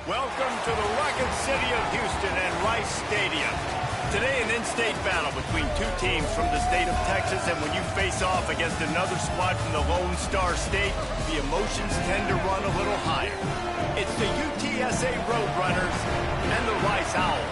Welcome to the rugged city of Houston and Rice Stadium. Today, an in-state battle between two teams from the state of Texas, and when you face off against another squad from the Lone Star State, the emotions tend to run a little higher. It's the UTSA Roadrunners and the Rice Owls.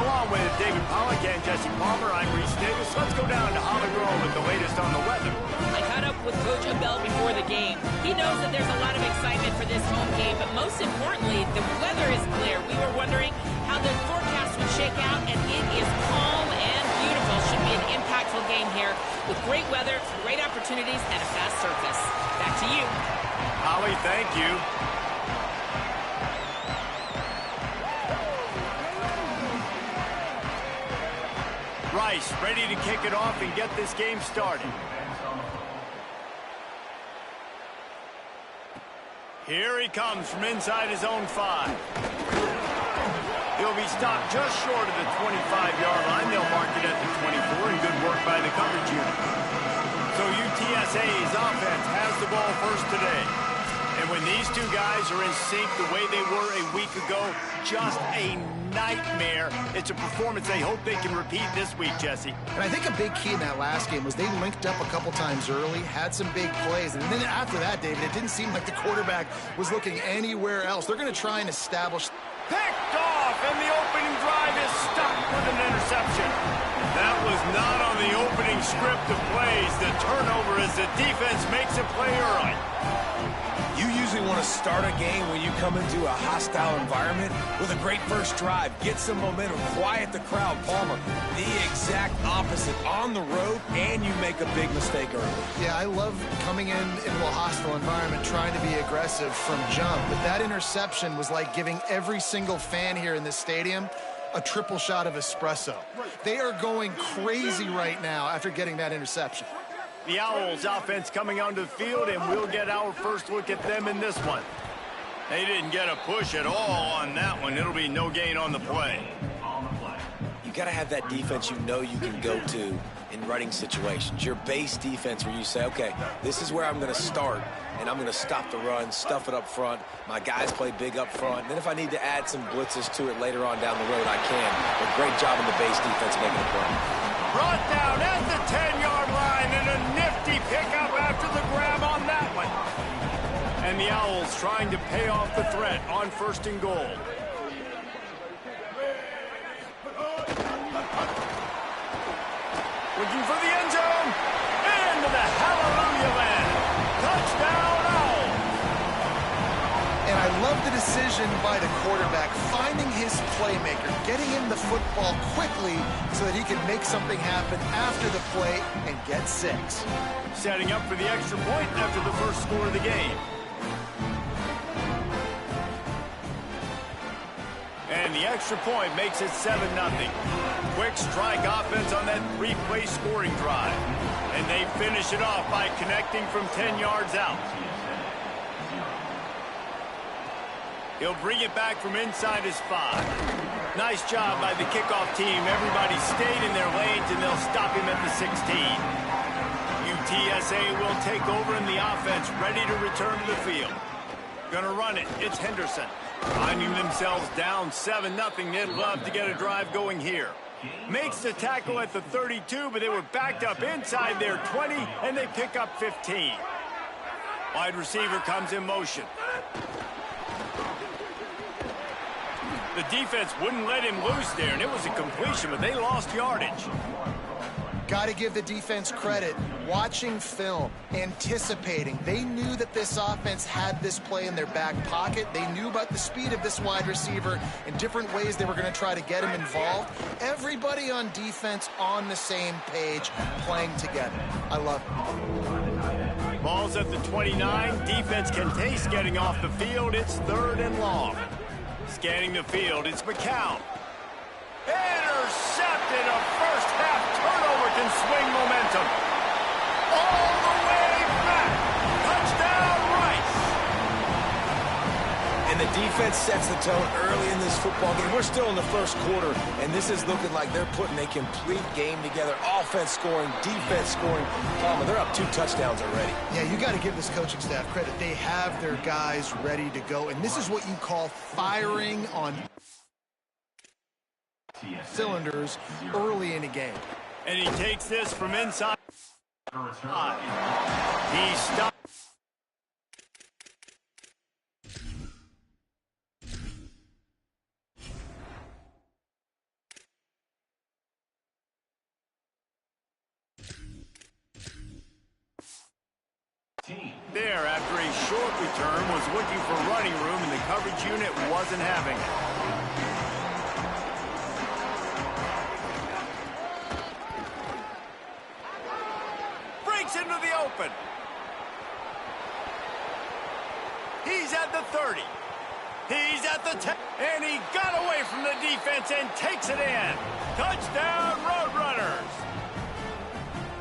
Along with David Pollack and Jesse Palmer, I'm Reese Davis. Let's go down to Holly Grove with the latest on the weather. I caught up with Coach Abell before the game. He knows that there's a lot of excitement for this home game, but most importantly, the weather is clear. We were wondering how the forecast would shake out, and it is calm and beautiful. Should be an impactful game here with great weather, great opportunities, and a fast surface. Back to you. Holly, thank you. Rice ready to kick it off and get this game started. Here he comes from inside his own 5. He'll be stopped just short of the 25-yard line. They'll mark it at the 24, and good work by the coverage unit. So UTSA's offense has the ball first today. And when these two guys are in sync the way they were a week ago, just a nightmare. It's a performance they hope they can repeat this week, Jesse. And I think a big key in that last game was they linked up a couple times early, had some big plays, and then after that, David, it didn't seem like the quarterback was looking anywhere else. They're going to try and establish. Picked off, and the opening drive is stuck with an interception. That was not on the opening script of plays. The turnover as the defense makes a play early. You usually want to start a game when you come into a hostile environment with a great first drive. Get some momentum, quiet the crowd. Palmer, the exact opposite on the road, and you make a big mistake early. Yeah, I love coming into a hostile environment, trying to be aggressive from jump. But that interception was like giving every single fan here in this stadium a triple shot of espresso. They are going crazy right now after getting that interception. The Owls offense coming onto the field, and we'll get our first look at them in this one. They didn't get a push at all on that one. It'll be no gain on the play. You got to have that defense you know you can go to in running situations. Your base defense where you say, okay, this is where I'm going to start, and I'm going to stop the run, stuff it up front. My guys play big up front. And then if I need to add some blitzes to it later on down the road, I can. But great job in the base defense making a play. Brought down at the 10-yard line, and a nifty pickup after the grab on that one. And the Owls trying to pay off the threat on 1st and goal. Looking for the end zone. Into the hallelujah land. Touchdown, Owls. And I love the decision by the quarterback, finding his playmaker, getting him the football quickly so that he can make something happen after the play and get 6. Setting up for the extra point after the first score of the game. And the extra point makes it 7-0. Quick strike offense on that 3-play scoring drive. And they finish it off by connecting from 10 yards out. He'll bring it back from inside his 5. Nice job by the kickoff team. Everybody stayed in their lanes, and they'll stop him at the 16. UTSA will take over in the offense, ready to return to the field. Gonna run it. It's Henderson. Finding themselves down 7-0. They'd love to get a drive going here. Makes the tackle at the 32, but they were backed up inside their 20, and they pick up 15. Wide receiver comes in motion. The defense wouldn't let him loose there, and it was a completion, but they lost yardage. Got to give the defense credit. Watching film, anticipating. They knew that this offense had this play in their back pocket. They knew about the speed of this wide receiver and different ways they were going to try to get him involved. Everybody on defense on the same page, playing together. I love it. Ball's at the 29. Defense can taste getting off the field. It's 3rd and long. Scanning the field, it's McCown. Intercepted. A first-half turnover can swing momentum. All the way back. Touchdown, Rice. And the defense sets the tone early in this football game. We're still in the first quarter, and this is looking like they're putting a complete game together. Offense scoring, defense scoring. Palmer, they're up 2 touchdowns already. Yeah, you got to give this coaching staff credit. They have their guys ready to go, and this is what you call firing on cylinders early in a game. And he takes this from inside. He stops. There, after a short return, was looking for running room, and the coverage unit wasn't having it. Breaks into the open. He's at the 30. He's at the 10. And he got away from the defense and takes it in. Touchdown, Roadrunners.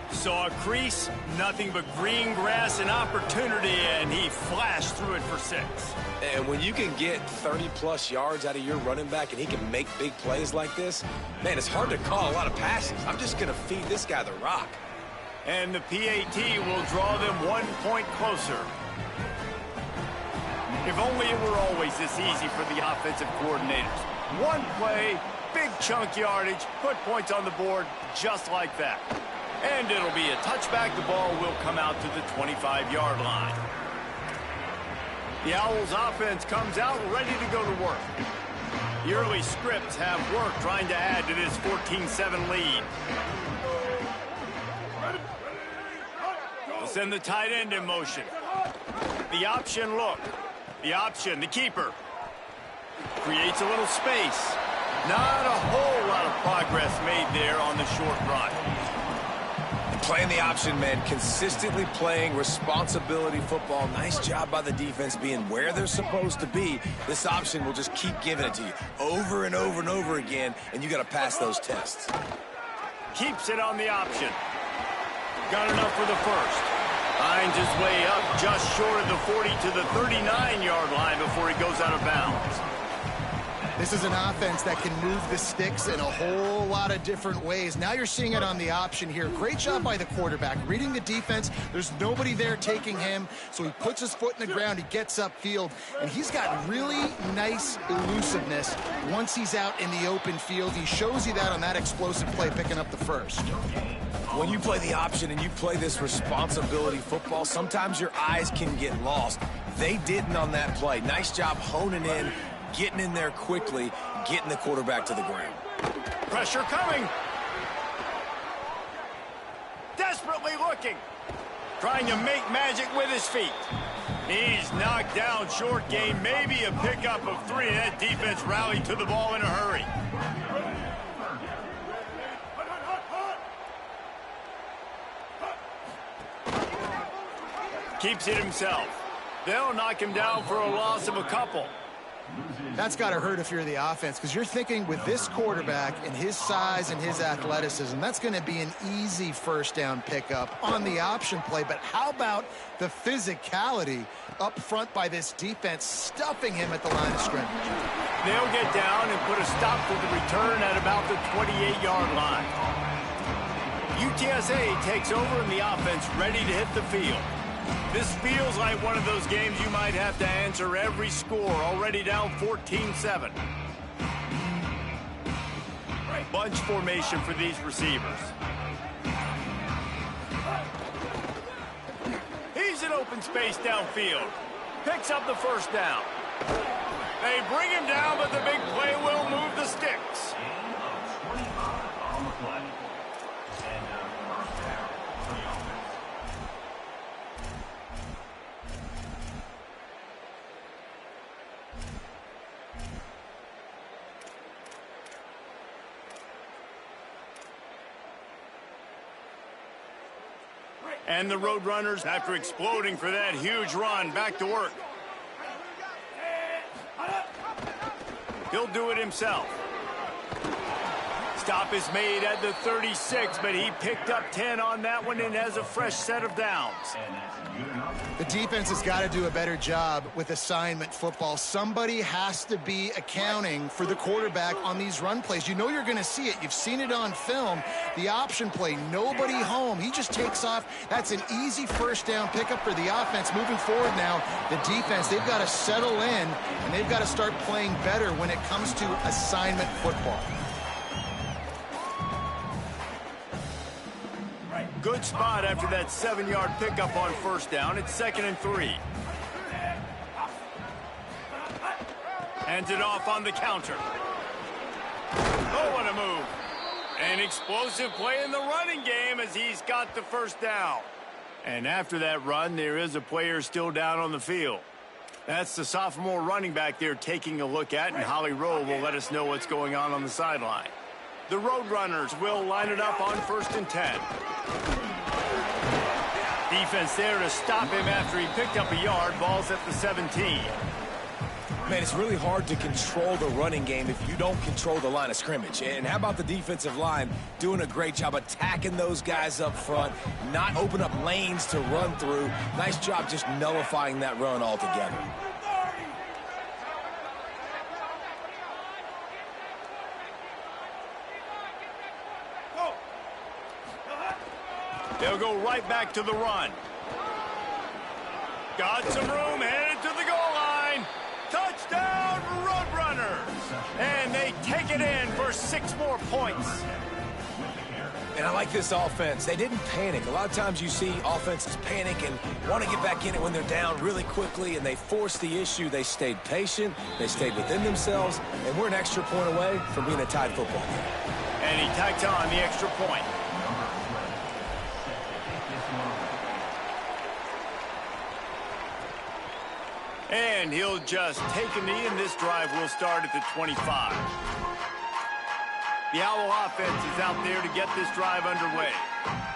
Saw a crease, nothing but green grass and opportunity, and he flashed through it for 6. And when you can get 30-plus yards out of your running back and he can make big plays like this, man, it's hard to call a lot of passes. I'm just going to feed this guy the rock. And the PAT will draw them 1 point closer. If only it were always this easy for the offensive coordinators. One play, big chunk yardage, put points on the board just like that. And it'll be a touchback. The ball will come out to the 25-yard line. The Owls offense comes out ready to go to work. The early scripts have work trying to add to this 14-7 lead. They'll send the tight end in motion. The option look. The option, the keeper. Creates a little space. Not a whole lot of progress made there on the short run. Playing the option, man, consistently playing responsibility football. Nice job by the defense being where they're supposed to be. This option will just keep giving it to you over and over and over again, and you got to pass those tests. Keeps it on the option. Got enough for the first. Finds his way up just short of the 40 to the 39-yard line before he goes out of bounds. This is an offense that can move the sticks in a whole lot of different ways. Now you're seeing it on the option here. Great job by the quarterback. Reading the defense, there's nobody there taking him, so he puts his foot in the ground, he gets upfield, and he's got really nice elusiveness once he's out in the open field. He shows you that on that explosive play, picking up the first. When you play the option and you play this responsibility football, sometimes your eyes can get lost. They didn't on that play. Nice job honing in, getting in there quickly, getting the quarterback to the ground. Pressure coming. Desperately looking. Trying to make magic with his feet. He's knocked down short game, maybe a pickup of 3. That defense rallied to the ball in a hurry. Keeps it himself. They'll knock him down for a loss of a couple. That's got to hurt if you're the offense, because you're thinking with this quarterback and his size and his athleticism, that's going to be an easy first down pickup on the option play. But how about the physicality up front by this defense, stuffing him at the line of scrimmage? They'll get down and put a stop to the return at about the 28-yard line. UTSA takes over and the offense ready to hit the field. This feels like one of those games you might have to answer every score, already down 14-7. Bunch formation for these receivers. He's in open space downfield. Picks up the first down. They bring him down, but the big play will move the sticks. And the Roadrunners, after exploding for that huge run, back to work. He'll do it himself. Stop is made at the 36, but he picked up 10 on that one and has a fresh set of downs. The defense has got to do a better job with assignment football. Somebody has to be accounting for the quarterback on these run plays. You know you're going to see it. You've seen it on film. The option play, nobody home. He just takes off. That's an easy first down pickup for the offense. Moving forward now, the defense, they've got to settle in, and they've got to start playing better when it comes to assignment football. Good spot after that 7-yard pickup on first down. It's 2nd and 3. Hands it off on the counter. Oh, what a move. An explosive play in the running game as he's got the first down. And after that run, there is a player still down on the field. That's the sophomore running back they're taking a look at, and Holly Rowe will let us know what's going on the sideline. The Roadrunners will line it up on 1st and 10. Defense there to stop him after he picked up a yard. Ball's at the 17. Man, it's really hard to control the running game if you don't control the line of scrimmage. And how about the defensive line doing a great job attacking those guys up front, not open up lanes to run through. Nice job just nullifying that run altogether. They'll go right back to the run. Got some room, headed to the goal line. Touchdown, Roadrunners. And they take it in for 6 more points. And I like this offense. They didn't panic. A lot of times you see offenses panic and want to get back in it when they're down really quickly, and they forced the issue. They stayed patient. They stayed within themselves, and we're an extra point away from being a tied football game. And he tacks on the extra point. And he'll just take a knee, and this drive will start at the 25. The Owl offense is out there to get this drive underway.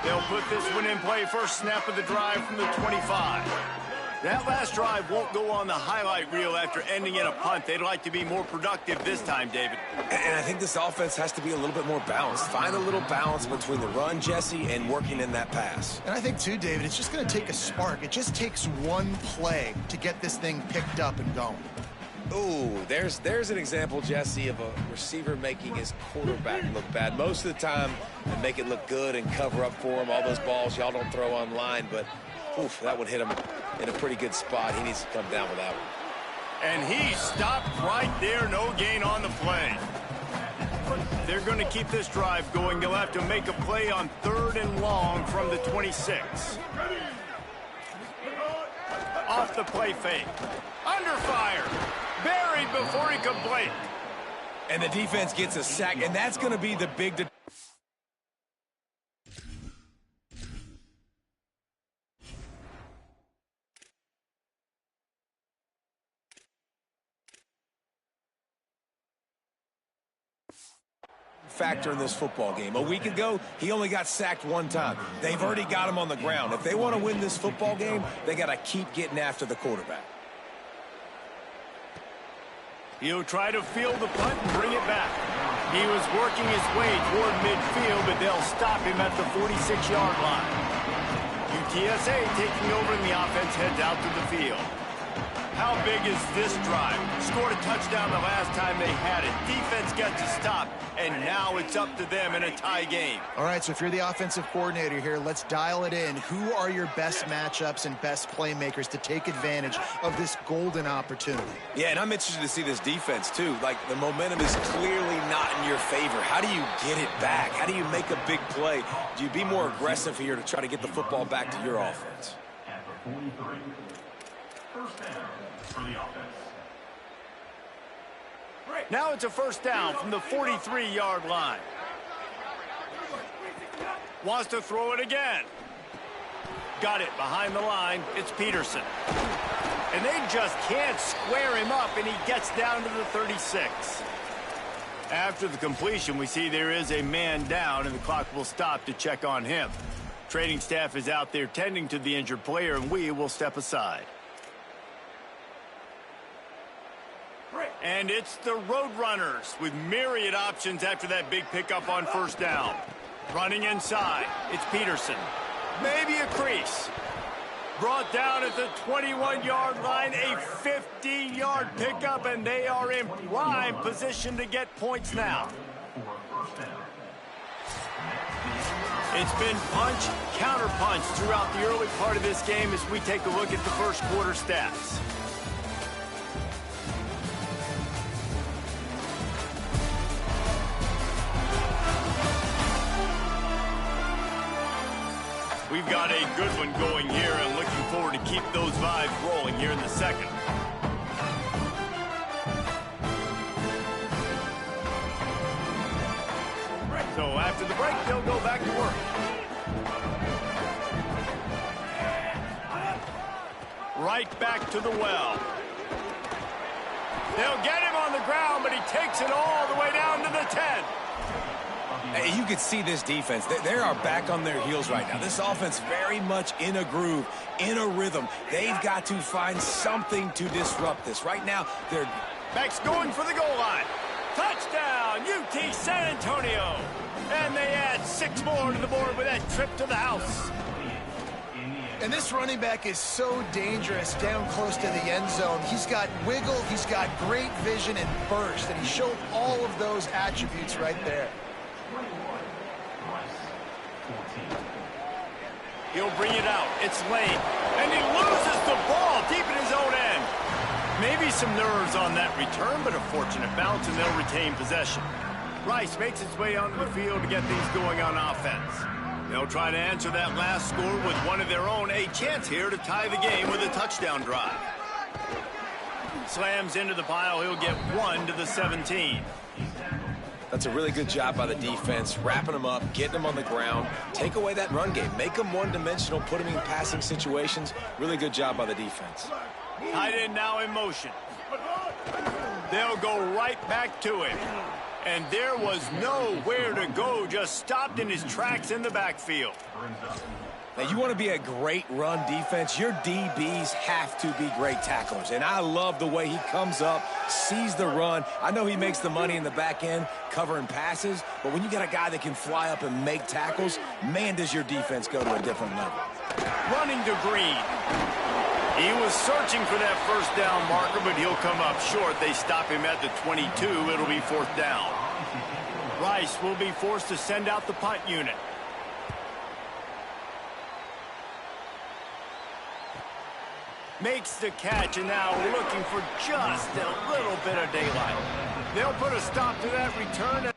They'll put this one in play first snap of the drive from the 25. That last drive won't go on the highlight reel after ending in a punt. They'd like to be more productive this time, David. And I think this offense has to be a little bit more balanced. Find a little balance between the run, Jesse, and working in that pass. And I think, too, David, it's just going to take a spark. It just takes one play to get this thing picked up and going. Ooh, there's an example, Jesse, of a receiver making his quarterback look bad. Most of the time, they make it look good and cover up for him. All those balls y'all don't throw online, but oof, that would hit him in a pretty good spot. He needs to come down with that one. And he stopped right there. No gain on the play. They're going to keep this drive going. They'll have to make a play on 3rd and long from the 26. Off the play fake. Under fire. Buried before he could blink. And the defense gets a sack, and that's going to be the big... factor in this football game. A week ago, he only got sacked 1 time. They've already got him on the ground. If they want to win this football game, they got to keep getting after the quarterback. He'll try to field the punt and bring it back. He was working his way toward midfield, but they'll stop him at the 46-yard line. UTSA taking over, and the offense heads out to the field. How big is this drive? Scored a touchdown the last time they had it. Defense got to stop, and now it's up to them in a tie game. All right, so if you're the offensive coordinator here, let's dial it in. Who are your best matchups and best playmakers to take advantage of this golden opportunity? Yeah, and I'm interested to see this defense, too. Like, the momentum is clearly not in your favor. How do you get it back? How do you make a big play? Do you be more aggressive here to try to get the football back to your offense? At the 43, first down for the offense. Now it's a first down from the 43-yard line. Wants to throw it again. Got it behind the line. It's Peterson. And they just can't square him up, and he gets down to the 36. After the completion, we see there is a man down, and the clock will stop to check on him. Training staff is out there tending to the injured player, and we will step aside. And it's the Roadrunners with myriad options after that big pickup on first down. Running inside, it's Peterson. Maybe a crease. Brought down at the 21-yard line, a 50-yard pickup, and they are in prime position to get points now. It's been punch, counter-punch throughout the early part of this game as we take a look at the first quarter stats. We've got a good one going here and looking forward to keep those vibes rolling here in the second. So after the break, they'll go back to work. Right back to the well. They'll get him on the ground, but he takes it all the way down to the 10. Hey, you can see this defense. They are back on their heels right now. This offense very much in a groove, in a rhythm. They've got to find something to disrupt this. Right now, they're... Max going for the goal line. Touchdown, UT San Antonio. And they add 6 more to the board with that trip to the house. And this running back is so dangerous down close to the end zone. He's got wiggle, he's got great vision and burst, and he showed all of those attributes right there. He'll bring it out. It's late. And he loses the ball deep in his own end. Maybe some nerves on that return, but a fortunate bounce, and they'll retain possession. Rice makes his way onto the field to get things going on offense. They'll try to answer that last score with one of their own. A chance here to tie the game with a touchdown drive. Slams into the pile. He'll get 1 to the 17. That's a really good job by the defense, wrapping them up, getting them on the ground, take away that run game, make them one-dimensional, put them in passing situations. Really good job by the defense. Tight end now in motion. They'll go right back to him. And there was nowhere to go, just stopped in his tracks in the backfield. Now, you want to be a great run defense, your DBs have to be great tacklers. And I love the way he comes up, sees the run. I know he makes the money in the back end covering passes, but when you got a guy that can fly up and make tackles, man, does your defense go to a different level. Running to Green. He was searching for that first down marker, but he'll come up short. They stop him at the 22. It'll be 4th down. Rice will be forced to send out the punt unit. Makes the catch, and now looking for just a little bit of daylight. They'll put a stop to that return.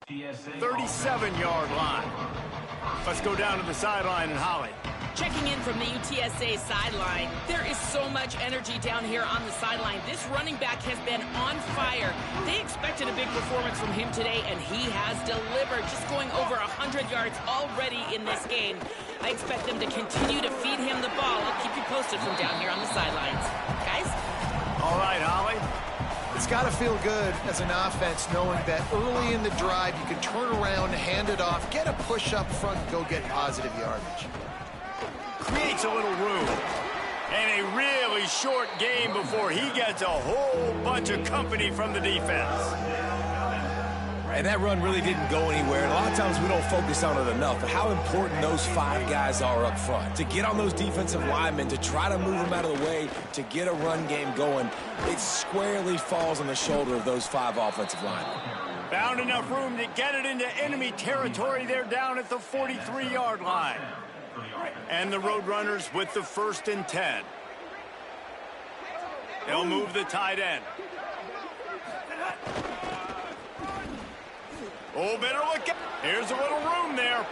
UTSA 37-yard line. Let's go down to the sideline and Holly. Checking in from the UTSA sideline, there is so much energy down here on the sideline. This running back has been on fire. They expected a big performance from him today, and he has delivered, just going over 100 yards already in this game. I expect them to continue to feed him the ball. I'll keep you posted from down here on the sidelines. Guys? All right, Holly. It's got to feel good as an offense knowing that early in the drive you can turn around, hand it off, get a push up front, and go get positive yardage. Creates a little room. And a really short game before he gets a whole bunch of company from the defense. And that run really didn't go anywhere. And a lot of times we don't focus on it enough, but how important those 5 guys are up front. To get on those defensive linemen, to try to move them out of the way, to get a run game going, it squarely falls on the shoulder of those 5 offensive linemen. Found enough room to get it into enemy territory. They're down at the 43-yard line. And the Roadrunners with the 1st and 10. They'll move the tight end. Oh, better look at. Here's a little room there.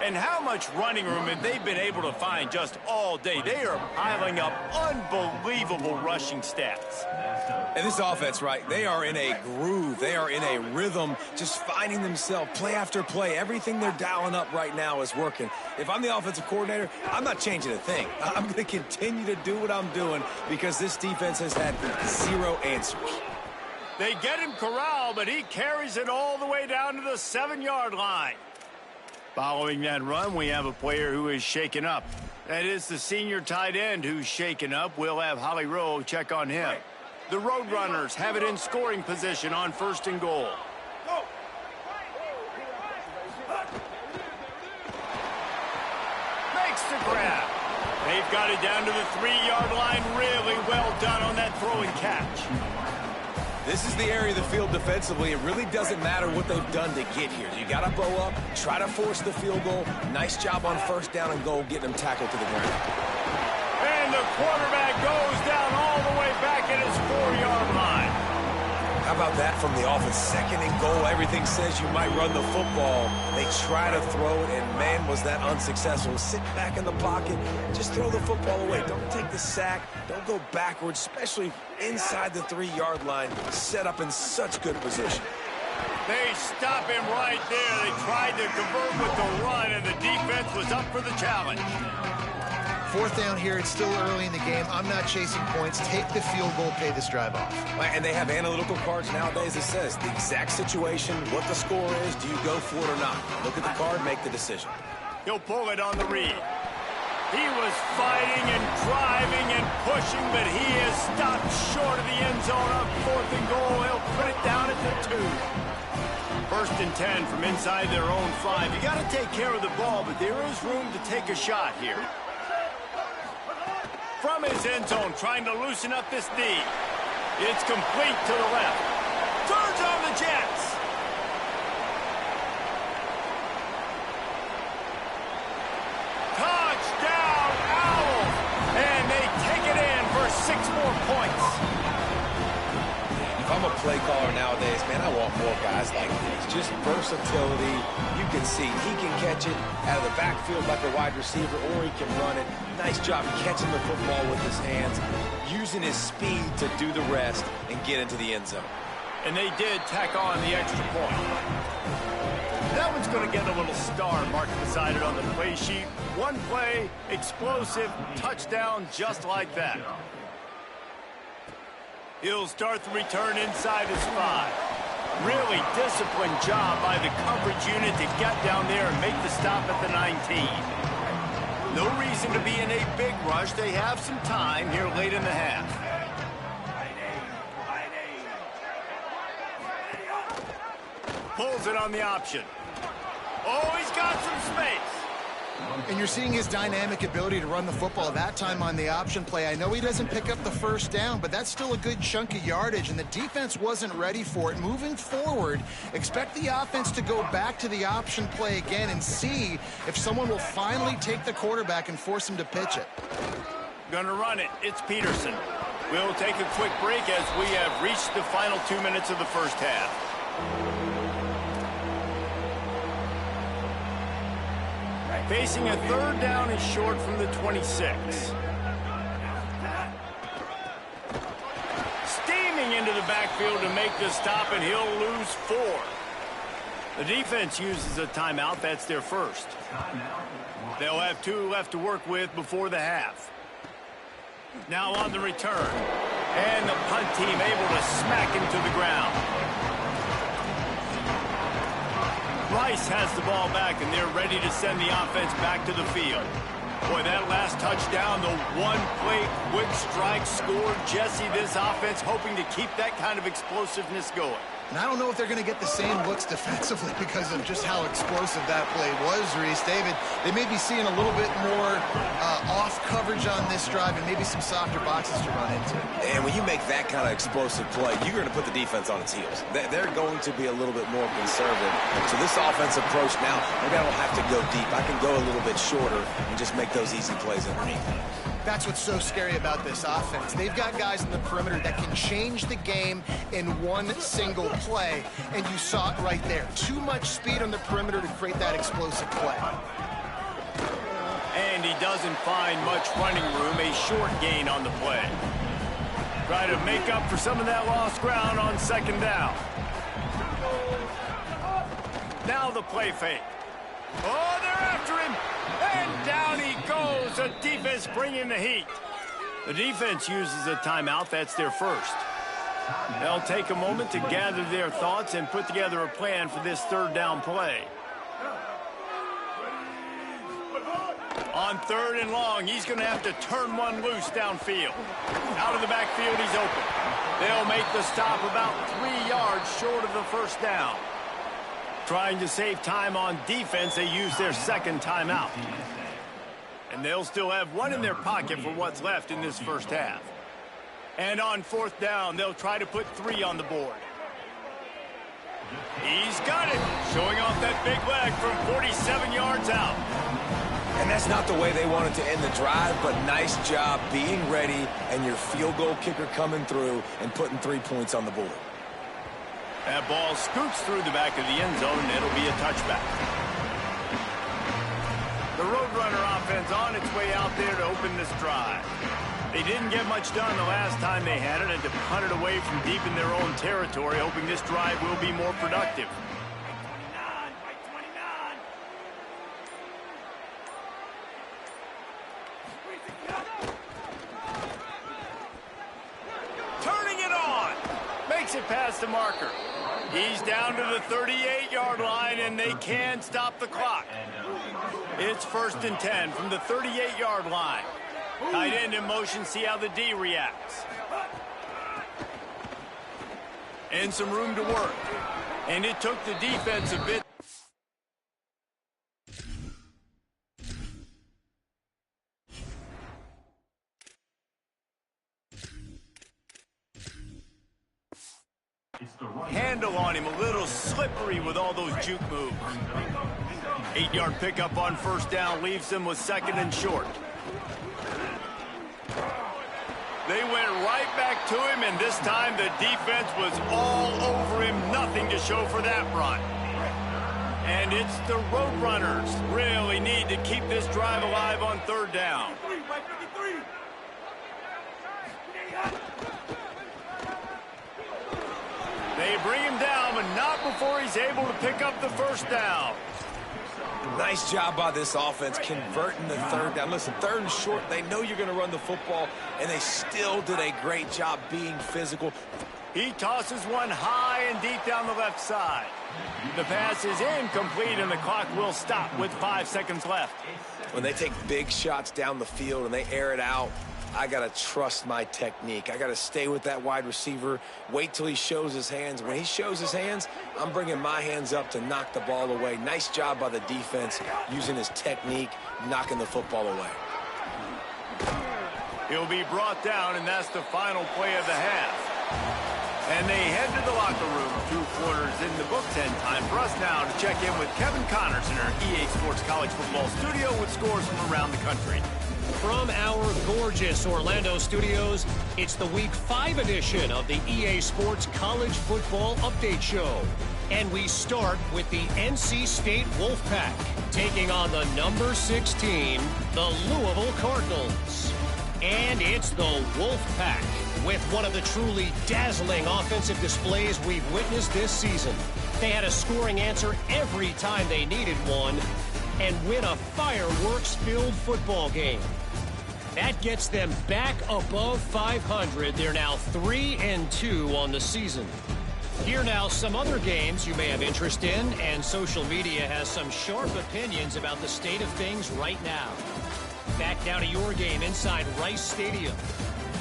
And how much running room have they been able to find just all day? They are piling up unbelievable rushing stats. And this offense, right, they are in a groove. They are in a rhythm, just finding themselves play after play. Everything they're dialing up right now is working. If I'm the offensive coordinator, I'm not changing a thing. I'm going to continue to do what I'm doing because this defense has had 0 answers. They get him corralled, but he carries it all the way down to the 7-yard line. Following that run, we have a player who is shaken up. That is the senior tight end who's shaken up. We'll have Holly Rowe check on him. The Roadrunners have it in scoring position on 1st and goal. Makes the grab. They've got it down to the 3-yard line. Really well done on that throw and catch. This is the area of the field defensively. It really doesn't matter what they've done to get here. You got to bow up, try to force the field goal. Nice job on 1st down and goal, getting them tackled to the ground. And the quarterback goes down all the way back at his 4-yard line. How about that from the offense? 2nd and goal. Everything says you might run the football. They try to throw it, and man, was that unsuccessful. Sit back in the pocket. Just throw the football away. Don't take the sack. Don't go backwards, especially inside the 3-yard line. Set up in such good position. They stop him right there. They tried to convert with the run, and the defense was up for the challenge. 4th down here. It's still early in the game. I'm not chasing points. Take the field goal, pay this drive off. And they have analytical cards nowadays that says the exact situation, what the score is, do you go for it or not? Look at the card, make the decision. He'll pull it on the read. He was fighting and driving and pushing, but he is stopped short of the end zone on 4th and goal. He'll put it down at the 2. 1st and 10 from inside their own 5. You got to take care of the ball, but there is room to take a shot here. From his end zone, trying to loosen up this D. It's complete to the left. Turns on the Jets. Touchdown, Owls. And they take it in for 6 more points. If I'm a play caller nowadays, man, I want more guys like this. Just versatility. You can see he can catch it out of the backfield like a wide receiver, or he can run it. Nice job catching the football with his hands, using his speed to do the rest and get into the end zone. And they did tack on the extra point. That one's going to get a little star marked beside it on the play sheet. One play, explosive, touchdown, just like that. He'll start the return inside his 5. Really disciplined job by the coverage unit to get down there and make the stop at the 19. No reason to be in a big rush. They have some time here late in the half. Pulls it on the option. Oh, he's got some space. And you're seeing his dynamic ability to run the football that time on the option play. I know he doesn't pick up the 1st down, but that's still a good chunk of yardage, and the defense wasn't ready for it. Moving forward, expect the offense to go back to the option play again and see if someone will finally take the quarterback and force him to pitch it. Gonna run it. It's Peterson. We'll take a quick break as we have reached the final 2 minutes of the 1st half. Facing a 3rd down and short from the 26. Steaming into the backfield to make the stop, and he'll lose 4. The defense uses a timeout. That's their first. They'll have 2 left to work with before the half. Now on the return. And the punt team able to smack him to the ground. Rice has the ball back, and they're ready to send the offense back to the field. Boy, that last touchdown, the one-play quick strike scored. Jesse, this offense hoping to keep that kind of explosiveness going. And I don't know if they're going to get the same looks defensively because of just how explosive that play was, Reese. David, they may be seeing a little bit more off coverage on this drive and maybe some softer boxes to run into. And when you make that kind of explosive play, you're going to put the defense on its heels. They're going to be a little bit more conservative. So this offense approach now, maybe I don't have to go deep. I can go a little bit shorter and just make those easy plays underneath. That's what's so scary about this offense. They've got guys in the perimeter that can change the game in one single play, and you saw it right there. Too much speed on the perimeter to create that explosive play. And he doesn't find much running room, a short gain on the play. Try to make up for some of that lost ground on 2nd down. Now the play fake. Oh, they're after him. And down he goes. The defense bringing the heat. The defense uses a timeout. That's their first. They'll take a moment to gather their thoughts and put together a plan for this 3rd down play. On 3rd and long, he's going to have to turn one loose downfield. Out of the backfield, he's open. They'll make the stop about 3 yards short of the 1st down. Trying to save time on defense, they use their 2nd timeout. And they'll still have 1 in their pocket for what's left in this 1st half. And on 4th down, they'll try to put 3 on the board. He's got it, showing off that big leg from 47 yards out. And that's not the way they wanted to end the drive, but nice job being ready and your field goal kicker coming through and putting 3 points on the board. That ball scoots through the back of the end zone, and it'll be a touchback. The Roadrunner offense on its way out there to open this drive. They didn't get much done the last time they had it, and to punt it away from deep in their own territory, hoping this drive will be more productive. Turning it on. Makes it past the marker. He's down to the 38-yard line, and they can stop the clock. It's 1st and 10 from the 38-yard line. Tight end in motion, see how the D reacts. And some room to work. And it took the defense a bit. Handle on him, a little slippery with all those juke moves. 8-yard pickup on 1st down leaves them with 2nd and short. They went right back to him, and this time the defense was all over him. Nothing to show for that run. And it's the Roadrunners really need to keep this drive alive on 3rd down. They bring him down, but not before he's able to pick up the 1st down. Nice job by this offense converting the 3rd down. Listen, 3rd and short, they know you're going to run the football, and they still did a great job being physical. He tosses one high and deep down the left side. The pass is incomplete, and the clock will stop with 5 seconds left. When they take big shots down the field and they air it out, I got to trust my technique. I got to stay with that wide receiver, wait till he shows his hands. When he shows his hands, I'm bringing my hands up to knock the ball away. Nice job by the defense using his technique, knocking the football away. He'll be brought down, and that's the final play of the half. And they head to the locker room. 2 quarters in the books, and time for us now to check in with Kevin Connors in our EA Sports College Football studio with scores from around the country. From our gorgeous Orlando studios, it's the Week 5 edition of the EA Sports College Football Update Show. And we start with the NC State Wolfpack, taking on the number 16, the Louisville Cardinals. And it's the Wolfpack with one of the truly dazzling offensive displays we've witnessed this season. They had a scoring answer every time they needed one and win a fireworks-filled football game. That gets them back above 500. They're now 3-2 on the season. Here now some other games you may have interest in, and social media has some sharp opinions about the state of things right now. Back now to your game inside Rice Stadium.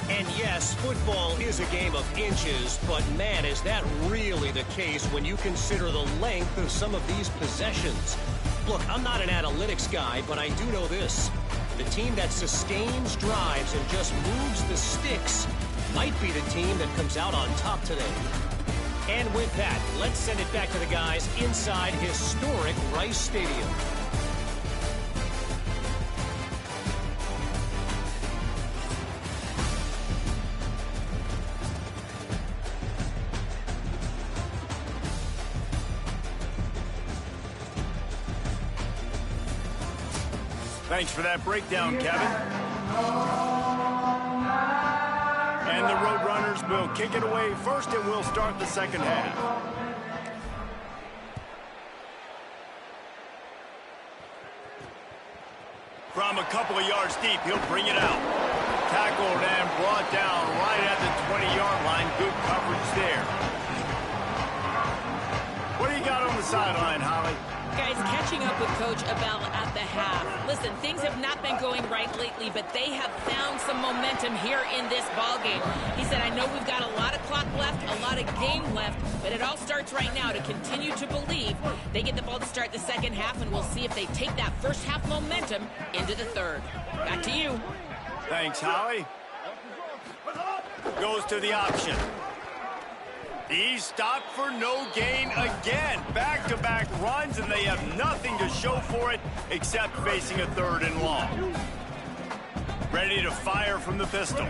And yes, football is a game of inches, but man, is that really the case when you consider the length of some of these possessions. Look, I'm not an analytics guy, but I do know this. The team that sustains drives and just moves the sticks might be the team that comes out on top today. And with that, let's send it back to the guys inside historic Rice Stadium. Thanks for that breakdown, Kevin. And the Roadrunners will kick it away first, and we'll start the second half. From a couple of yards deep, he'll bring it out. Tackled and brought down right at the 20-yard line. Good coverage there. What do you got on the sideline, Holly? Guys, catching up with Coach Abell at the half. Listen, things have not been going right lately, but they have found some momentum here in this ballgame. He said, I know we've got a lot of clock left, a lot of game left, but it all starts right now to continue to believe they get the ball to start the second half, and we'll see if they take that first half momentum into the third. Back to you. Thanks, Holly. Goes to the option. He's stopped for no gain again. Back-to-back runs, and they have nothing to show for it except facing a 3rd and long. Ready to fire from the pistol.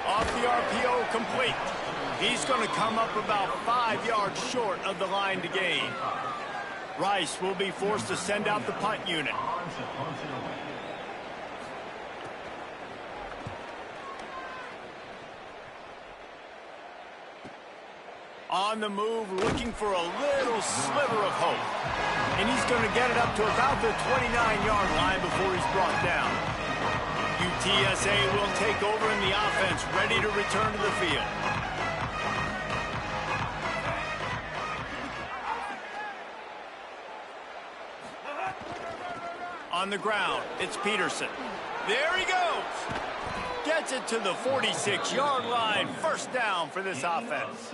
Off the RPO, complete. He's going to come up about 5 yards short of the line to gain. Rice will be forced to send out the punt unit. On the move, looking for a little sliver of hope. And he's going to get it up to about the 29-yard line before he's brought down. UTSA will take over in the offense, ready to return to the field. On the ground, it's Peterson. There he goes. Gets it to the 46-yard line. First down for this offense.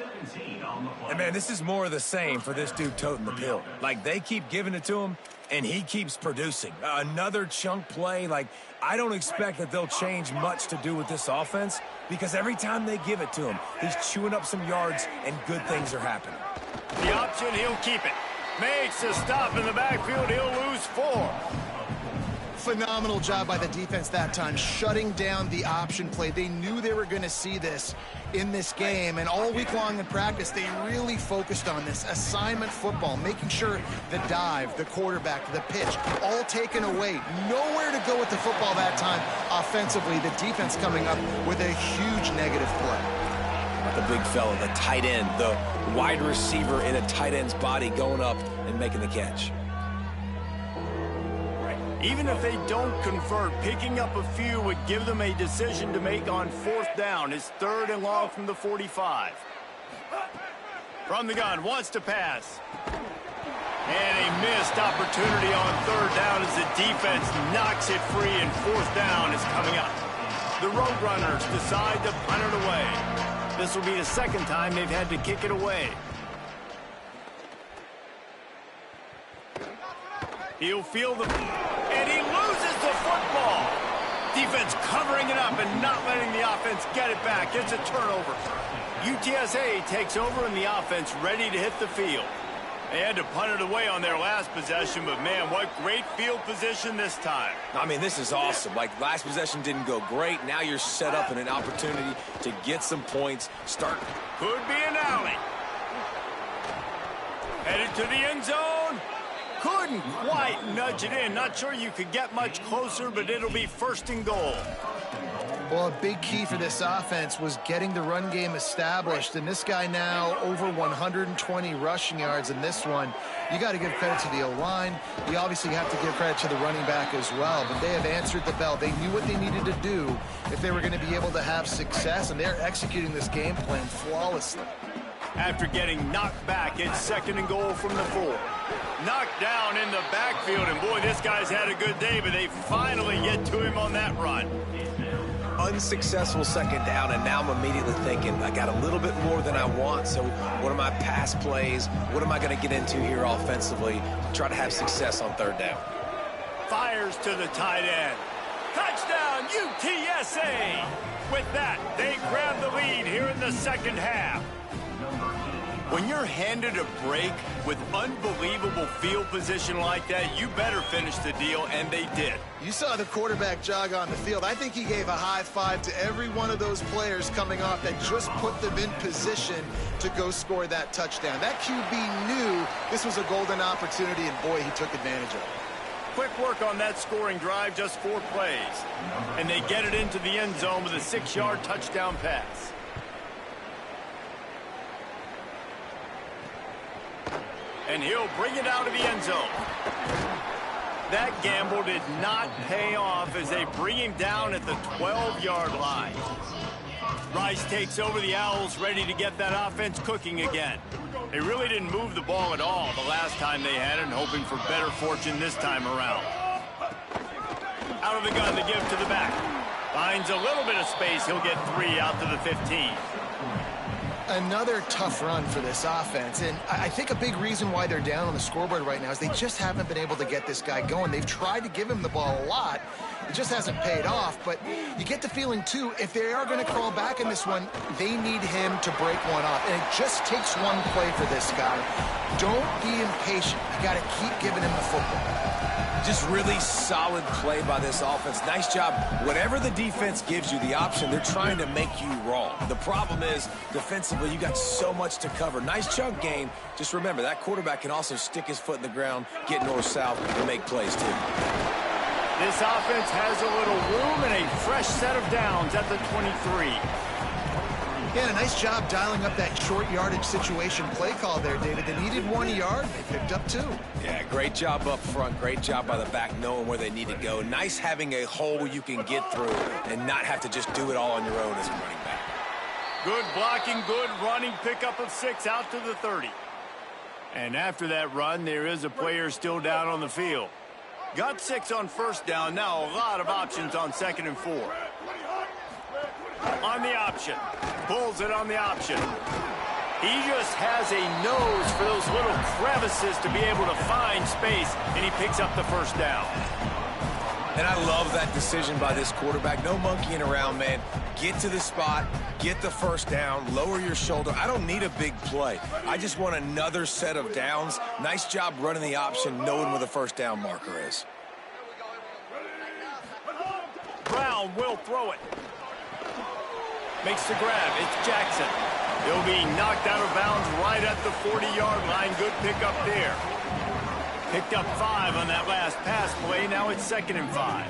And, man, this is more of the same for this dude toting the pill. Like, they keep giving it to him, and he keeps producing. Another chunk play. Like, I don't expect that they'll change much to do with this offense because every time they give it to him, he's chewing up some yards, and good things are happening. The option, he'll keep it. Makes a stop in the backfield. He'll lose 4. Phenomenal job by the defense that time, shutting down the option play. They knew they were going to see this in this game, and all week long in practice, they really focused on this assignment football, making sure the dive, the quarterback, the pitch, all taken away. Nowhere to go with the football that time offensively. The defense coming up with a huge negative play. The big fella, the tight end, the wide receiver in a tight end's body going up and making the catch. Even if they don't convert, picking up a few would give them a decision to make on 4th down. It's 3rd and long from the 45. From the gun, wants to pass. And a missed opportunity on 3rd down as the defense knocks it free, and 4th down is coming up. The Roadrunners decide to punt it away. This will be the second time they've had to kick it away. He'll field the... and he loses the football. Defense covering it up and not letting the offense get it back. It's a turnover. UTSA takes over in the offense, ready to hit the field. They had to punt it away on their last possession, but man, what great field position this time. I mean, this is awesome. Like, last possession didn't go great. Now you're set up in an opportunity to get some points. Start. Could be an alley. Headed to the end zone. Couldn't quite nudge it in. Not sure you could get much closer, but it'll be first and goal. Well, a big key for this offense was getting the run game established, and this guy now over 120 rushing yards in this one. You got to give credit to the O-line. You obviously have to give credit to the running back as well, but they have answered the bell. They knew what they needed to do if they were going to be able to have success, and they're executing this game plan flawlessly. After getting knocked back, it's second and goal from the 4. Knocked down in the backfield, and boy, this guy's had a good day, but they finally get to him on that run. Unsuccessful second down, and now I'm immediately thinking, I got a little bit more than I want, so what are my pass plays? What am I going to get into here offensively to try to have success on third down? Fires to the tight end. Touchdown, UTSA! With that, they grab the lead here in the second half. When you're handed a break with unbelievable field position like that, you better finish the deal, and they did. You saw the quarterback jog on the field. I think he gave a high five to every one of those players coming off that just put them in position to go score that touchdown. That QB knew this was a golden opportunity, and boy, he took advantage of it. Quick work on that scoring drive, just 4 plays. And they get it into the end zone with a 6-yard touchdown pass. And he'll bring it out of the end zone. That gamble did not pay off as they bring him down at the 12-yard line. Rice takes over the Owls, ready to get that offense cooking again. They really didn't move the ball at all the last time they had it, and hoping for better fortune this time around. Out of the gun, the give to the back. Finds a little bit of space. He'll get 3 out to the 15. Another tough run for this offense, and I think a big reason why they're down on the scoreboard right now is they just haven't been able to get this guy going. They've tried to give him the ball a lot. It just hasn't paid off, but you get the feeling, too, if they are going to crawl back in this one, they need him to break one off, and it just takes one play for this guy. Don't be impatient. You got to keep giving him the football. Just really solid play by this offense. Nice job. Whatever the defense gives you the option, they're trying to make you wrong. The problem is, defensively, you got so much to cover. Nice chunk game. Just remember, that quarterback can also stick his foot in the ground, get north-south, and make plays, too. This offense has a little room and a fresh set of downs at the 23. Yeah, a nice job dialing up that short yardage situation play call there, David. They needed 1 yard. They picked up 2. Yeah, great job up front. Great job by the back knowing where they need to go. Nice having a hole you can get through and not have to just do it all on your own as a running back. Good blocking, good running, pickup of 6 out to the 30. And after that run, there is a player still down on the field. Got 6 on first down. Now a lot of options on 2nd and 4. On the option. Pulls it on the option. He just has a nose for those little crevices to be able to find space, and he picks up the first down. And I love that decision by this quarterback. No monkeying around, man. Get to the spot, get the first down, lower your shoulder. I don't need a big play. I just want another set of downs. Nice job running the option, knowing where the first down marker is. Brown will throw it. Makes the grab. It's Jackson. He'll be knocked out of bounds right at the 40-yard line. Good pickup there. Picked up 5 on that last pass play. Now it's 2nd and 5.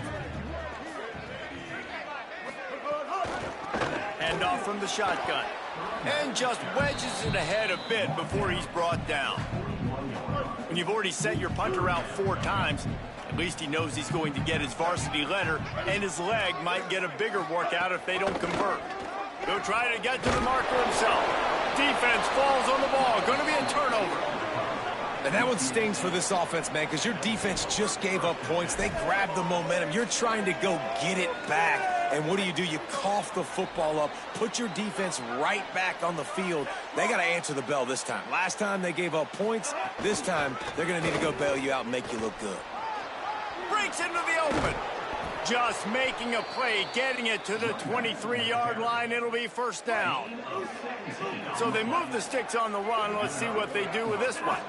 Hand off from the shotgun. And just wedges it ahead a bit before he's brought down. When you've already set your punter out 4 times, at least he knows he's going to get his varsity letter, and his leg might get a bigger workout if they don't convert. He'll try to get to the marker himself. Defense falls on the ball. Going to be a turnover. And that one stings for this offense, man, because your defense just gave up points. They grabbed the momentum. You're trying to go get it back. And what do? You cough the football up, put your defense right back on the field. They got to answer the bell this time. Last time they gave up points. This time they're going to need to go bail you out and make you look good. Breaks into the open. Just making a play, getting it to the 23-yard line. It'll be first down. So they move the sticks on the run. Let's see what they do with this one.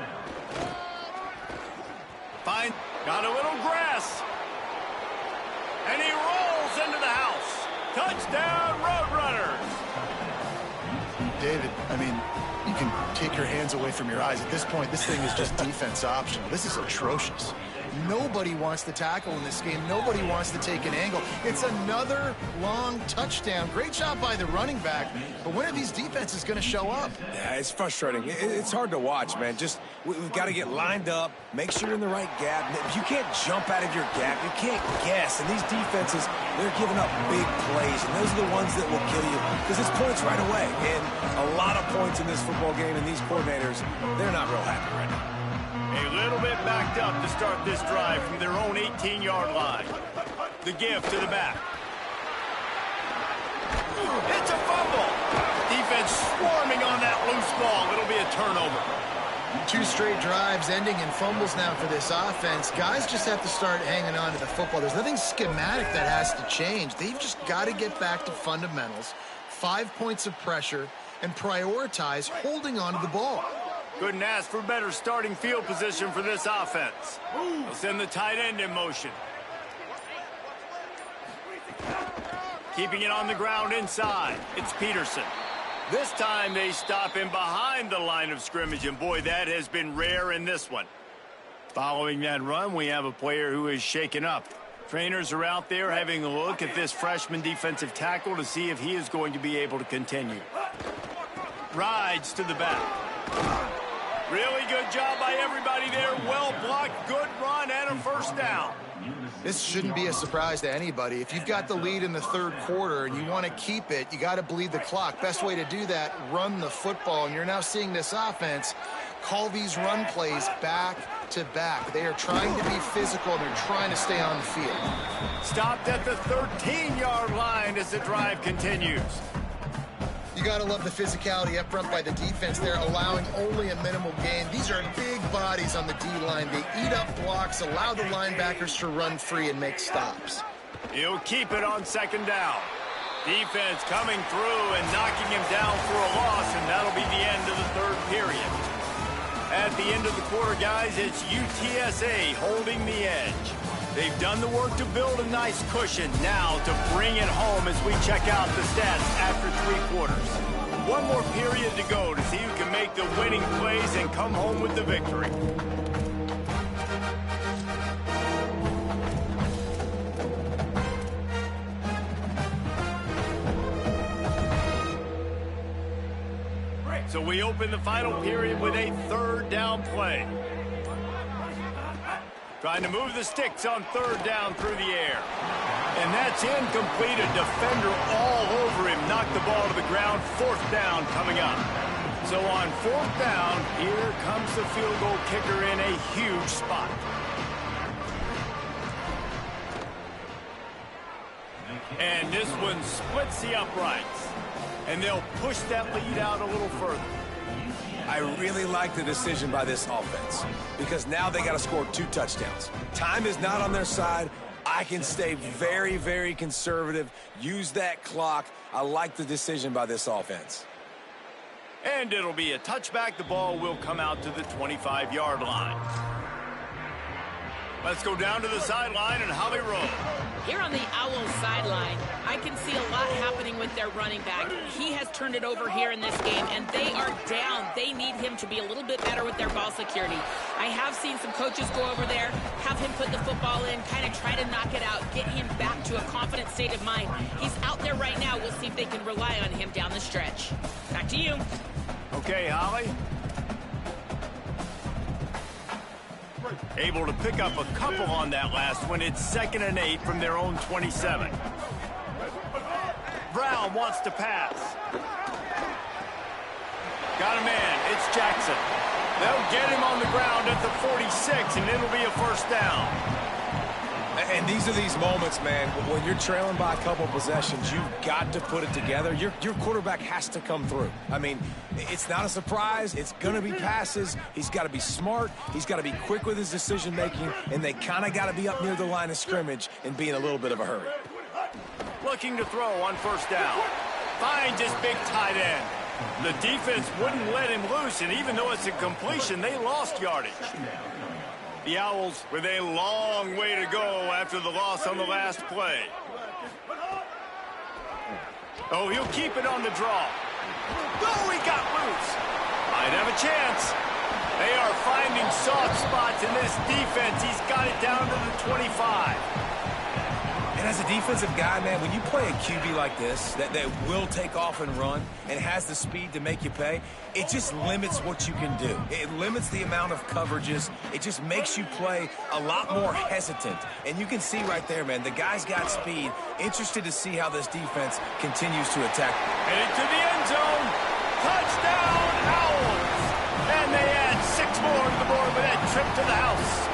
Fine. Got a little grass. And he rolls into the house. Touchdown, Roadrunners. David, I mean, you can take your hands away from your eyes. At this point, this thing is just defense optional. This is atrocious. Nobody wants to tackle in this game. Nobody wants to take an angle. It's another long touchdown. Great job by the running back. But when are these defenses going to show up? Yeah, it's frustrating. It's hard to watch, man. Just, we've got to get lined up, make sure you're in the right gap. You can't jump out of your gap. You can't guess. And these defenses, they're giving up big plays, and those are the ones that will kill you because it's points right away. And a lot of points in this football game, and these coordinators, they're not real happy right now. A little bit backed up to start this drive from their own 18-yard line. The give to the back. It's a fumble. Defense swarming on that loose ball. It'll be a turnover. 2 straight drives ending in fumbles now for this offense. Guys just have to start hanging on to the football. There's nothing schematic that has to change. They've just got to get back to fundamentals, 5 points of pressure, and prioritize holding on to the ball. Couldn't ask for better starting field position for this offense. They'll send the tight end in motion. Keeping it on the ground inside. It's Peterson. This time they stop him behind the line of scrimmage, and boy, that has been rare in this one. Following that run, we have a player who is shaken up. Trainers are out there having a look at this freshman defensive tackle to see if he is going to be able to continue. Rides to the back. Really good job by everybody there. Well blocked, good run, and a first down. This shouldn't be a surprise to anybody. If you've got the lead in the third quarter and you want to keep it, you got to bleed the clock. Best way to do that, run the football. And you're now seeing this offense call these run plays back to back. They are trying to be physical, and they're trying to stay on the field. Stopped at the 13-yard line as the drive continues. You got to love the physicality up front by the defense there, allowing only a minimal gain. These are big bodies on the D-line. They eat up blocks, allow the linebackers to run free and make stops. He'll keep it on second down. Defense coming through and knocking him down for a loss, and that'll be the end of the third period. At the end of the quarter, guys, it's UTSA holding the edge. They've done the work to build a nice cushion. Now to bring it home as we check out the stats after 3 quarters. One more period to go to see who can make the winning plays and come home with the victory. So we open the final period with a third down play. Trying to move the sticks on third down through the air. And that's incomplete. A defender all over him. Knocked the ball to the ground. Fourth down coming up. So on fourth down, here comes the field goal kicker in a huge spot. And this one splits the uprights. And they'll push that lead out a little further. I really like the decision by this offense because now they got to score 2 touchdowns. Time is not on their side. I can stay very, very conservative, use that clock. I like the decision by this offense. And it'll be a touchback. The ball will come out to the 25-yard line. Let's go down to the sideline and Holly Rowe. Here on the Owls sideline, I can see a lot happening with their running back. He has turned it over here in this game, and they are down. They need him to be a little bit better with their ball security. I have seen some coaches go over there, have him put the football in, kind of try to knock it out, get him back to a confident state of mind. He's out there right now. We'll see if they can rely on him down the stretch. Back to you. Okay, Holly. Able to pick up a couple on that last one. It's 2nd and 8 from their own 27. Brown wants to pass. Got a man. It's Jackson. They'll get him on the ground at the 46, and it'll be a first down. And these are these moments, man, when you're trailing by a couple possessions, you've got to put it together. Your quarterback has to come through. I mean, it's not a surprise. It's going to be passes. He's got to be smart. He's got to be quick with his decision-making, and they kind of got to be up near the line of scrimmage and be in a little bit of a hurry. Looking to throw on first down. Finds his big tight end. The defense wouldn't let him loose, and even though it's a completion, they lost yardage. The Owls with a long way to go after the loss on the last play. Oh, he'll keep it on the draw. Oh, he got loose. Might have a chance. They are finding soft spots in this defense. He's got it down to the 25. And as a defensive guy, man, when you play a QB like this that will take off and run and has the speed to make you pay, it just limits what you can do. It limits the amount of coverages. It just makes you play a lot more hesitant. And you can see right there, man, the guy's got speed. Interested to see how this defense continues to attack. Headed to the end zone. Touchdown, Owls. And they add 6 more to the board with that trip to the house.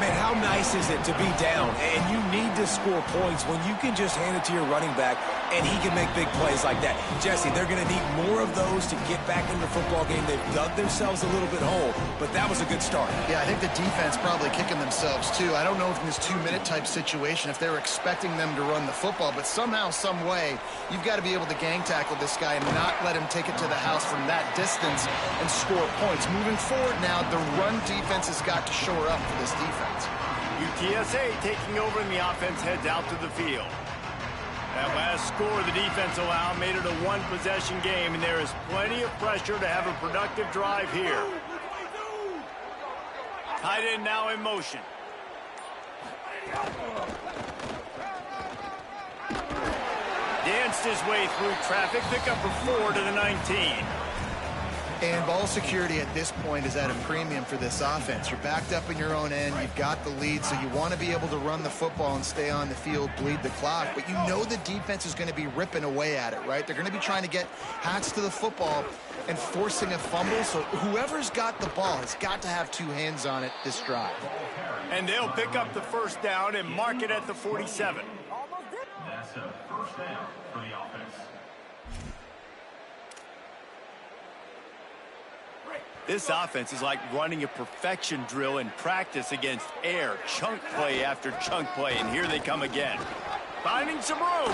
Man, how nice is it to be down and you need to score points when you can just hand it to your running back and he can make big plays like that? Jesse, they're going to need more of those to get back in the football game. They've dug themselves a little bit whole, but that was a good start. Yeah, I think the defense probably kicking themselves too. I don't know if in this 2-minute type situation if they were expecting them to run the football, but somehow, some way, you've got to be able to gang tackle this guy and not let him take it to the house from that distance and score points. Moving forward now, the run defense has got to shore up for this defense. UTSA taking over and the offense heads out to the field. That last score the defense allowed made it a 1-possession game, and there is plenty of pressure to have a productive drive here. Tight end now in motion. Danced his way through traffic, pick up a 4 to the 19. And ball security at this point is at a premium for this offense. You're backed up in your own end. You've got the lead, so you want to be able to run the football and stay on the field, bleed the clock. But you know the defense is going to be ripping away at it, right? They're going to be trying to get hats to the football and forcing a fumble. So whoever's got the ball has got to have 2 hands on it this drive. And they'll pick up the first down and mark it at the 47. That's a first down for the offense. This offense is like running a perfection drill in practice against air. Chunk play after chunk play, and here they come again. Finding some room.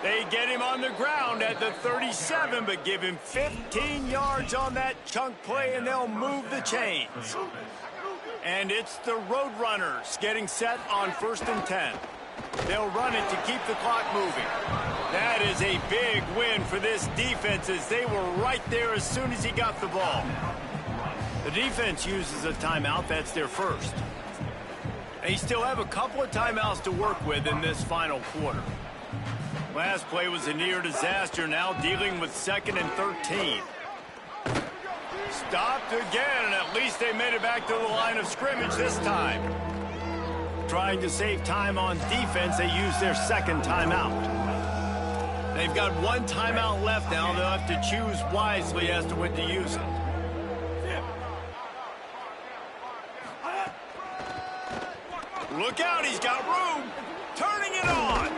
They get him on the ground at the 37, but give him 15 yards on that chunk play, and they'll move the chains. And it's the Roadrunners getting set on 1st and 10. They'll run it to keep the clock moving. That is a big win for this defense as they were right there as soon as he got the ball. The defense uses a timeout. That's their first. They still have a couple of timeouts to work with in this final quarter. Last play was a near disaster, now dealing with 2nd and 13. Stopped again, and at least they made it back to the line of scrimmage this time. Trying to save time on defense, they use their 2nd timeout. They've got 1 timeout left now. They'll have to choose wisely as to when to use it. Look out, he's got room. Turning it on.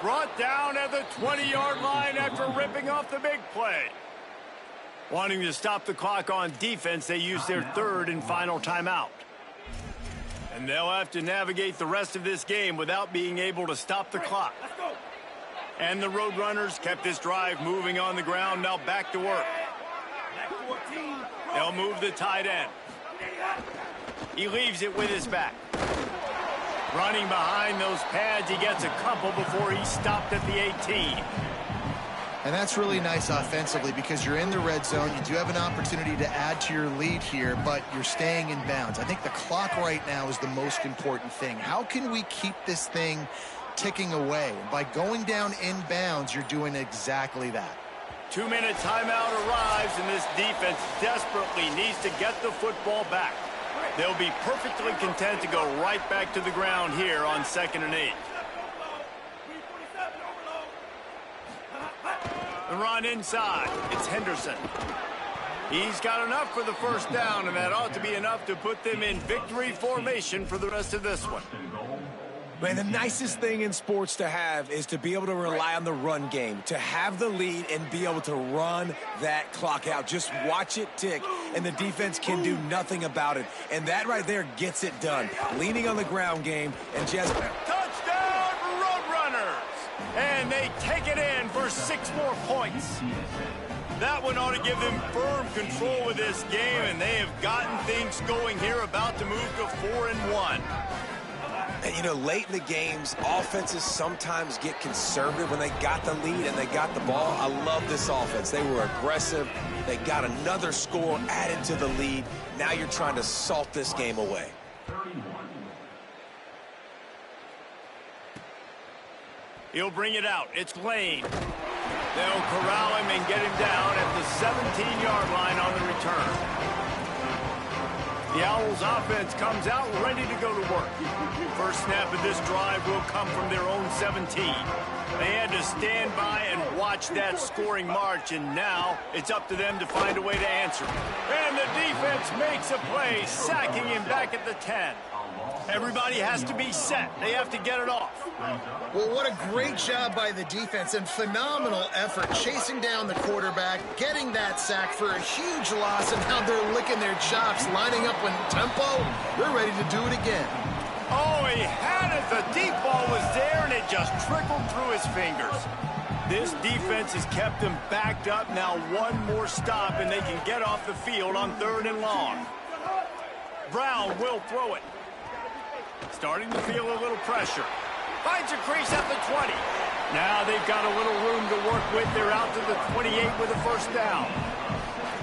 Brought down at the 20-yard line after ripping off the big play. Wanting to stop the clock on defense, they use their 3rd and final timeout. And they'll have to navigate the rest of this game without being able to stop the clock. And the Roadrunners kept this drive moving on the ground, now back to work. They'll move the tight end. He leaves it with his back. Running behind those pads, he gets a couple before he's stopped at the 18. And that's really nice offensively because you're in the red zone. You do have an opportunity to add to your lead here, but you're staying in bounds. I think the clock right now is the most important thing. How can we keep this thing ticking away? By going down in bounds, you're doing exactly that. 2-minute timeout arrives, and this defense desperately needs to get the football back. They'll be perfectly content to go right back to the ground here on 2nd and 8. The run inside. It's Henderson. He's got enough for the first down, and that ought to be enough to put them in victory formation for the rest of this one. Man, the nicest thing in sports to have is to be able to rely on the run game, to have the lead and be able to run that clock out. Just watch it tick, and the defense can do nothing about it. And that right there gets it done. Leaning on the ground game and just... Touchdown, Roadrunners! And they take it in for 6 more points. That one ought to give them firm control of this game, and they have gotten things going here, about to move to 4-1. And, you know, late in the games, offenses sometimes get conservative when they got the lead and they got the ball. I love this offense. They were aggressive. They got another score added to the lead. Now you're trying to salt this game away. He'll bring it out. It's Lane. They'll corral him and get him down at the 17-yard line on the return. The Owls offense comes out ready to go to work. First snap of this drive will come from their own 17. They had to stand by and watch that scoring march, and now it's up to them to find a way to answer. And the defense makes a play, sacking him back at the 10. Everybody has to be set. They have to get it off. Well, what a great job by the defense and phenomenal effort chasing down the quarterback, getting that sack for a huge loss, and now they're licking their chops, lining up in tempo. They're ready to do it again. Oh, he had it. The deep ball was there, and it just trickled through his fingers. This defense has kept them backed up. Now one more stop, and they can get off the field on 3rd and long. Brown will throw it. Starting to feel a little pressure. Finds a crease at the 20. Now they've got a little room to work with. They're out to the 28 with a first down.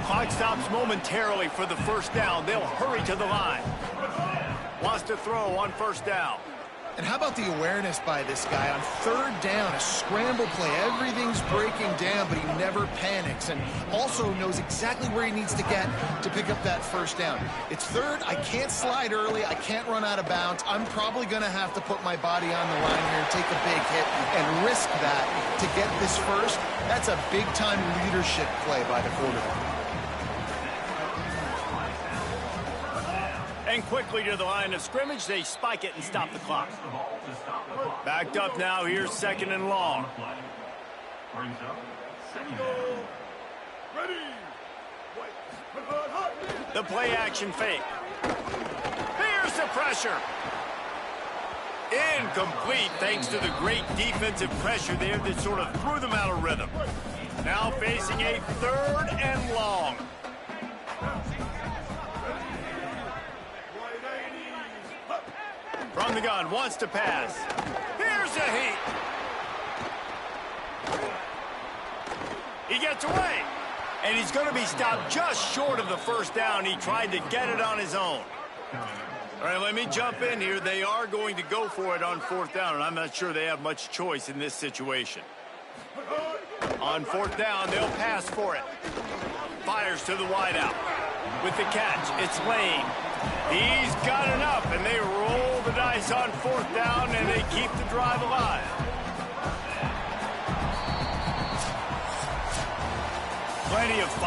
Clock stops momentarily for the first down. They'll hurry to the line. Wants to throw on first down. And how about the awareness by this guy on 3rd down, a scramble play. Everything's breaking down, but he never panics, and also knows exactly where he needs to get to pick up that first down. It's 3rd. I can't slide early. I can't run out of bounds. I'm probably going to have to put my body on the line here and take a big hit and risk that to get this first. That's a big-time leadership play by the quarterback. And quickly to the line of scrimmage, they spike it and stop the clock. Backed up now, here's 2nd and long. The play action fake. Here's the pressure. Incomplete thanks to the great defensive pressure there that sort of threw them out of rhythm. Now facing a 3rd and long. From the gun, wants to pass. Here's a heat. He gets away. And he's going to be stopped just short of the first down. He tried to get it on his own. All right, let me jump in here. They are going to go for it on 4th down, and I'm not sure they have much choice in this situation. On 4th down, they'll pass for it. Fires to the wideout. With the catch, it's Lane. He's got enough, and they roll the dice on 4th down, and they keep the drive alive. Plenty of fire.